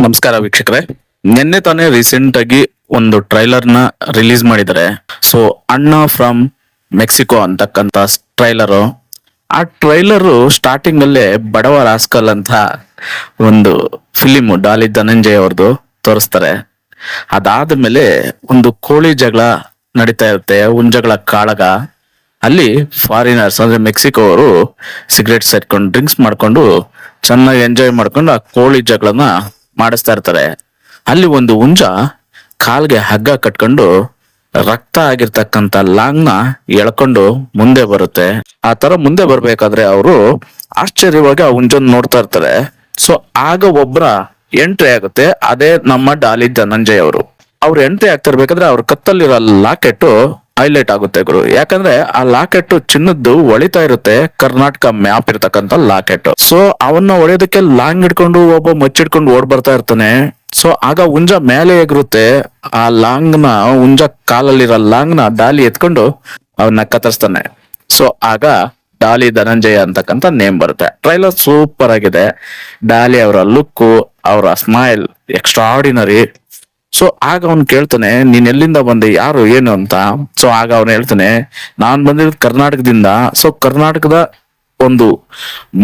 ನಮಸ್ಕಾರ ವೀಕ್ಷಕರೇ. ನಿನ್ನೆ ತಾನೇ ರೀಸೆಂಟ್ ಆಗಿ ಒಂದು ಟ್ರೈಲರ್ ನ ರಿಲೀಸ್ ಮಾಡಿದ್ದಾರೆ. ಸೊ ಅಣ್ಣ ಫ್ರಮ್ ಮೆಕ್ಸಿಕೋ ಅಂತಕ್ಕಂತ ಟ್ರೈಲರ್. ಆ ಟ್ರೈಲರ್ ಸ್ಟಾರ್ಟಿಂಗ್ ಅಲ್ಲೇ ಬಡವ ರಾಸ್ಕಲ್ ಅಂತ ಒಂದು ಫಿಲಿಮ್ ಡಾಲಿ ಧನಂಜಯ್ ಅವ್ರದ್ದು ತೋರಿಸ್ತಾರೆ. ಅದಾದ್ಮೇಲೆ ಒಂದು ಕೋಳಿ ಜಗಳ ನಡೀತಾ ಇರುತ್ತೆ, ಉಂಜಗಳ ಕಾಳಗ. ಅಲ್ಲಿ ಫಾರಿನರ್ಸ್ ಅಂದ್ರೆ ಮೆಕ್ಸಿಕೋ ಅವರು ಸಿಗರೇಟ್ ಸೇರ್ಕೊಂಡು ಡ್ರಿಂಕ್ಸ್ ಮಾಡ್ಕೊಂಡು ಚೆನ್ನಾಗಿ ಎಂಜಾಯ್ ಮಾಡ್ಕೊಂಡು ಆ ಕೋಳಿ ಜಗಳನ ಮಾಡಿಸ್ತಾ ಇರ್ತಾರೆ. ಅಲ್ಲಿ ಒಂದು ಹುಂಜ ಕಾಲ್ಗೆ ಹಗ್ಗ ಕಟ್ಕೊಂಡು ರಕ್ತ ಆಗಿರ್ತಕ್ಕಂತ ಲಾಂಗ್ ನ ಎಳ್ಕೊಂಡು ಮುಂದೆ ಬರುತ್ತೆ. ಆ ತರ ಮುಂದೆ ಬರ್ಬೇಕಾದ್ರೆ ಅವರು ಆಶ್ಚರ್ಯವಾಗಿ ಆ ಹುಂಜನ್ ನೋಡ್ತಾ ಇರ್ತಾರೆ. ಸೊ ಆಗ ಒಬ್ಬರ ಎಂಟ್ರಿ ಆಗುತ್ತೆ, ಅದೇ ನಮ್ಮ ಡಾಲಿ ಧನಂಜಯ್ ಅವರು. ಅವ್ರು ಎಂಟ್ರಿ ಆಗ್ತಿರ್ಬೇಕಾದ್ರೆ ಅವ್ರ ಕತ್ತಲ್ಲಿರೋ ಲಾಕೆಟ್ ಹೈಲೈಟ್ ಆಗುತ್ತೆ ಗುರು. ಯಾಕಂದ್ರೆ ಆ ಲಾಕೆಟ್ ಚಿನ್ನದ್ದು ಹೊಳಿತಾ ಇರುತ್ತೆ, ಕರ್ನಾಟಕ ಮ್ಯಾಪ್ ಇರ್ತಕ್ಕಂತ ಲಾಕೆಟ್. ಸೊ ಅವನ್ನ ಹೊಡೆಯೋದಕ್ಕೆ ಲಾಂಗ್ ಹಿಡ್ಕೊಂಡು ಒಬ್ಬ ಮಚ್ಚಿಡ್ಕೊಂಡು ಓಡ್ ಬರ್ತಾ ಇರ್ತಾನೆ. ಸೊ ಆಗ ಹುಂಜ ಮೇಲೆ ಎಗರುತ್ತೆ. ಆ ಲಾಂಗ್ ನ ಹುಂಜ ಕಾಲಲ್ಲಿರೋ ಲಾಂಗ್ ನ ಡಾಲಿ ಎತ್ಕೊಂಡು ಅವನ್ನ ಕತ್ತರಿಸ್ತಾನೆ. ಸೊ ಆಗ ಡಾಲಿ ಧನಂಜಯ ಅಂತಕ್ಕಂತ ನೇಮ್ ಬರುತ್ತೆ. ಟ್ರೈಲರ್ ಸೂಪರ್ ಆಗಿದೆ. ಡಾಲಿ ಅವರ ಲುಕ್, ಅವರ ಸ್ಮೈಲ್ ಎಕ್ಸ್ಟ್ರಾರ್ಡಿನರಿ. ಸೊ ಆಗ ಅವ್ನು ಕೇಳ್ತಾನೆ, ನೀನ್ ಎಲ್ಲಿಂದ ಬಂದೆ, ಯಾರು ಏನು ಅಂತ. ಸೊ ಆಗ ಅವನು ಹೇಳ್ತಾನೆ, ನಾನ್ ಬಂದಿರೋದು ಕರ್ನಾಟಕದಿಂದ. ಸೊ ಕರ್ನಾಟಕದ ಒಂದು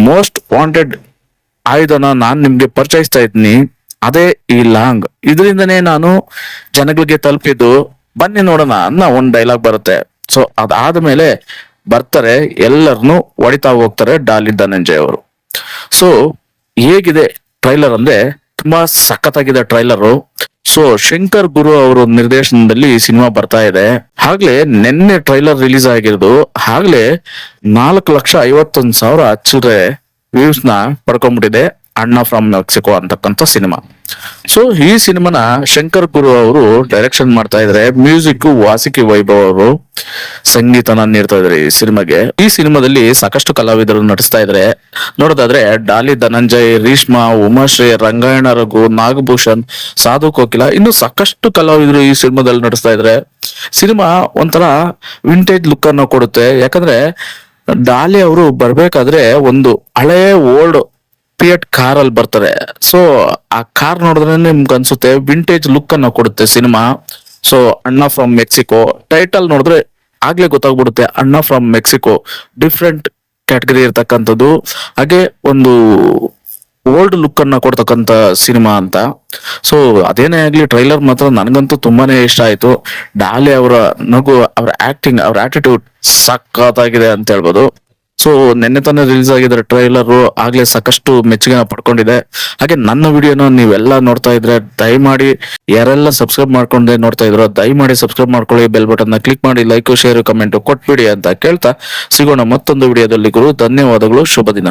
ಮೋಸ್ಟ್ ವಾಂಟೆಡ್ ಆಯುಧನ ನಾನ್ ನಿಮ್ಗೆ ಪರಿಚಯಿಸ್ತಾ ಇದ್ದೀನಿ, ಅದೇ ಈ ಲಾಂಗ್. ಇದರಿಂದನೇ ನಾನು ಜನಗಳಿಗೆ ತಲುಪಿದ್ದು, ಬನ್ನಿ ನೋಡೋಣ ಅನ್ನೋ ಒಂದ್ ಡೈಲಾಗ್ ಬರುತ್ತೆ. ಸೊ ಅದಾದ್ಮೇಲೆ ಬರ್ತಾರೆ, ಎಲ್ಲರನ್ನು ಹೊಡಿತಾ ಹೋಗ್ತಾರೆ ಡಾಲಿ ಧನಂಜಯ್ ಅವರು. ಸೊ ಹೇಗಿದೆ ಟ್ರೈಲರ್ ಅಂದ್ರೆ ತುಂಬಾ ಸಖತ್ತಾಗಿದೆ ಟ್ರೈಲರ್. ಸೊ ಶಂಕರ್ ಗುರು ಅವರು ನಿರ್ದೇಶನದಲ್ಲಿ ಈ ಸಿನಿಮಾ ಬರ್ತಾ ಇದೆ. ಆಗ್ಲೇ ನಿನ್ನೆ ಟ್ರೈಲರ್ ರಿಲೀಸ್ ಆಗಿರೋದು. ಆಗ್ಲೇ 4,51,000 ಚಿಲ್ಲರೆ ವ್ಯೂಸ್ ನ ಪಡ್ಕೊಂಡ್ಬಿಟ್ಟಿದೆ ಅಣ್ಣ ಫ್ರಮ್ ಮೆಕ್ಸಿಕೋ ಅಂತಕ್ಕಂಥ ಸಿನಿಮಾ. ಸೊ ಈ ಸಿನಿಮಾನ ಶಂಕರ್ ಗುರು ಅವರು ಡೈರೆಕ್ಷನ್ ಮಾಡ್ತಾ ಇದ್ದಾರೆ. ಮ್ಯೂಸಿಕ್ ವಾಸಿಕಿ ವೈಭವ್ ಅವರು ಸಂಗೀತನ ನೀಡ್ತಾ ಇದ್ದಾರೆ ಈ ಸಿನಿಮಾಗೆ. ಈ ಸಿನಿಮಾದಲ್ಲಿ ಸಾಕಷ್ಟು ಕಲಾವಿದರು ನಟಿಸ್ತಾ ಇದ್ದಾರೆ. ನೋಡೋದಾದ್ರೆ ಡಾಲಿ ಧನಂಜಯ್, ರೀಶ್ಮಾ, ಉಮಾಶ್ರೀ, ರಂಗಾಯಣ ರಘು, ನಾಗಭೂಷಣ್, ಸಾಧು ಕೋಕಿಲ, ಇನ್ನು ಸಾಕಷ್ಟು ಕಲಾವಿದರು ಈ ಸಿನಿಮಾದಲ್ಲಿ ನಟಿಸ್ತಾ ಇದ್ದಾರೆ. ಸಿನಿಮಾ ಒಂಥರ ವಿಂಟೇಜ್ ಲುಕ್ ಅನ್ನು ಕೊಡುತ್ತೆ. ಯಾಕಂದ್ರೆ ಡಾಲಿ ಅವರು ಬರ್ಬೇಕಾದ್ರೆ ಒಂದು ಹಳೆ ಓಲ್ಡ್ ಪಿಯಟ್ ಕಾರ್ ಅಲ್ಲಿ ಬರ್ತಾರೆ. ಸೊ ಆ ಕಾರ್ ನೋಡಿದ್ರೆ ನಿಮ್ಗೆ ಅನ್ಸುತ್ತೆ ವಿಂಟೇಜ್ ಲುಕ್ ಅನ್ನ ಕೊಡುತ್ತೆ ಸಿನಿಮಾ. ಸೊ ಅಣ್ಣ ಫ್ರಮ್ ಮೆಕ್ಸಿಕೋ ಟೈಟಲ್ ನೋಡಿದ್ರೆ ಆಗ್ಲೇ ಗೊತ್ತಾಗ್ಬಿಡುತ್ತೆ, ಅಣ್ಣ ಫ್ರಮ್ ಮೆಕ್ಸಿಕೋ ಡಿಫ್ರೆಂಟ್ ಕ್ಯಾಟಗರಿ ಇರ್ತಕ್ಕಂಥದ್ದು, ಹಾಗೆ ಒಂದು ಓಲ್ಡ್ ಲುಕ್ ಅನ್ನ ಕೊಡ್ತಕ್ಕಂತ ಸಿನಿಮಾ ಅಂತ. ಸೊ ಅದೇನೇ ಆಗ್ಲಿ ಟ್ರೈಲರ್ ಮಾತ್ರ ನನಗಂತೂ ತುಂಬಾನೇ ಇಷ್ಟ ಆಯ್ತು. ಡಾಲಿ ಅವರ ನಗು, ಅವರ ಆಕ್ಟಿಂಗ್, ಅವರ ಆಟಿಟ್ಯೂಡ್ ಸಖತ್ತಾಗಿದೆ ಅಂತ ಹೇಳ್ಬೋದು. ಸೊ ನಿನ್ನೆ ತಾನೇ ರಿಲೀಸ್ ಆಗಿದ್ರೆ ಟ್ರೈಲರ್ ಆಗ್ಲೇ ಸಾಕಷ್ಟು ಮೆಚ್ಚುಗೆನ ಪಡ್ಕೊಂಡಿದೆ. ಹಾಗೆ ನನ್ನ ವಿಡಿಯೋನ ನೀವೆಲ್ಲ ನೋಡ್ತಾ ಇದ್ರೆ ದಯಮಾಡಿ, ಯಾರೆಲ್ಲ ಸಬ್ಸ್ಕ್ರೈಬ್ ಮಾಡ್ಕೊಂಡೆ ನೋಡ್ತಾ ಇದ್ರು ದಯಮಾಡಿ ಸಬ್ಸ್ಕ್ರೈಬ್ ಮಾಡ್ಕೊಳ್ಳಿ, ಬೆಲ್ ಬಟನ್ ನ ಕ್ಲಿಕ್ ಮಾಡಿ, ಲೈಕ್ ಶೇರ್ ಕಮೆಂಟ್ ಕೊಟ್ಬಿಡಿ ಅಂತ ಕೇಳ್ತಾ ಸಿಗೋಣ ಮತ್ತೊಂದು ವಿಡಿಯೋದಲ್ಲಿ ಗುರು. ಧನ್ಯವಾದಗಳು, ಶುಭ ದಿನ.